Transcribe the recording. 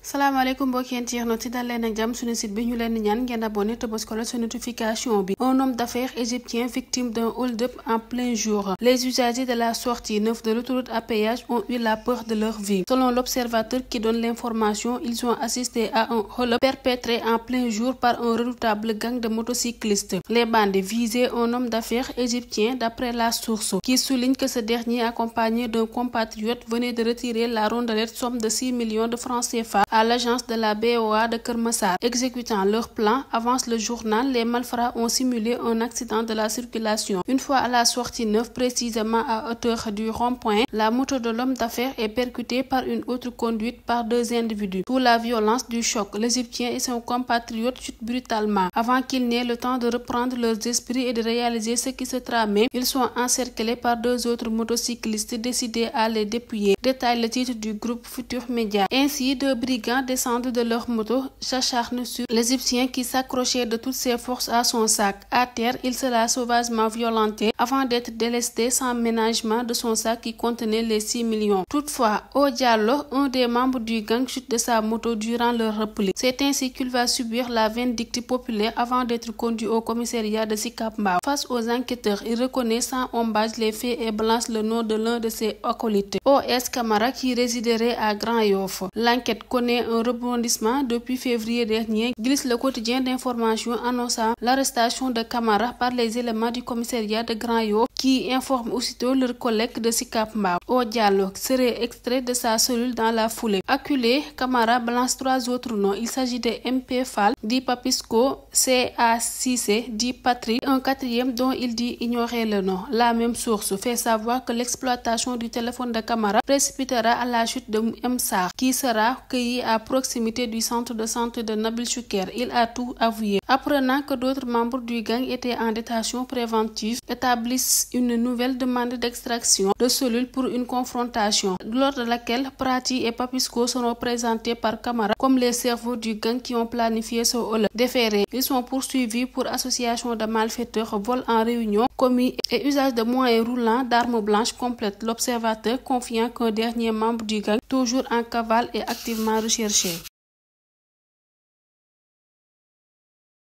salaamaaleykum mbokki internautes yi dal leen ak jàmm suñu site bi ñu leen ñaan ngeen abonné te bës ko la notification bi. Un homme d'affaires égyptien victime d'un hold-up en plein jour. Les usagers de la sortie 9 de l'autoroute à péage ont eu la peur de leur vie. Selon l'observateur qui donne l'information, ils ont assisté à un hold-up perpétré en plein jour par un redoutable gang de motocyclistes. Les bandits visaient un homme d'affaires égyptien d'après la source, qui souligne que ce dernier, accompagné d'un compatriote, venait de retirer la rondelette somme de 6 millions de francs CFA à l'agence de la BOA de Keur Massar. Exécutant leur plan, avance le journal, les malfrats ont simulé un accident de la circulation. Une fois à la sortie 9, précisément à hauteur du rond-point, la moto de l'homme d'affaires est percutée par une autre conduite par deux individus. Sous la violence du choc, l'Égyptien et son compatriote chutent brutalement. Avant qu'ils n'aient le temps de reprendre leurs esprits et de réaliser ce qui se tramait, ils sont encerclés par deux autres motocyclistes décidés à les dépouiller. Détaille le titre du groupe Futur Média. Ainsi, deux brigands descendent de leur moto, s'acharnent sur l'Égyptien qui s'accrochait de toutes ses forces à son sac. À terre, il sera sauvagement violenté avant d'être délesté sans ménagement de son sac qui contenait les 6 millions. Toutefois, Diallo, un des membres du gang, chute de sa moto durant leur repli. C'est ainsi qu'il va subir la vindicte populaire avant d'être conduit au commissariat de Sicap Mbao. Face aux enquêteurs, il reconnaît sans embâche les faits et balance le nom de l'un de ses acolytes, O.S. Camara, qui résiderait à Grand Yoff. L'enquête connaît un rebondissement depuis février dernier, glisse le quotidien d'information annonçant l'arrestation de Camara par les éléments du commissariat de Grand Yoff qui informent aussitôt leurs collègues de Sicap Mbao. Diallo serait extrait de sa cellule dans la foulée. Acculé, Camara balance trois autres noms. Il s'agit de MP Fall, dit Papisco, C.A. Cissé, dit Patrick, un quatrième dont il dit ignorer le nom. La même source fait savoir que l'exploitation du téléphone de Camara précipitera à la chute de M. Sarr, qui sera cueilli à proximité du centre de santé de Nabil Choucair. Il a tout avoué. Apprenant que d'autres membres du gang étaient en détention préventive, établissent une nouvelle demande d'extraction de cellules pour une confrontation, lors de laquelle Prati et Papisco seront présentés par Camara comme les cerveaux du gang qui ont planifié ce hold-up. Déférés, ils sont poursuivis pour association de malfaiteurs, vol en réunion, commis et usage de moyens roulants d'armes blanches, complète l'observateur, confiant qu'un dernier membre du gang, toujours en cavale, est activement recherché.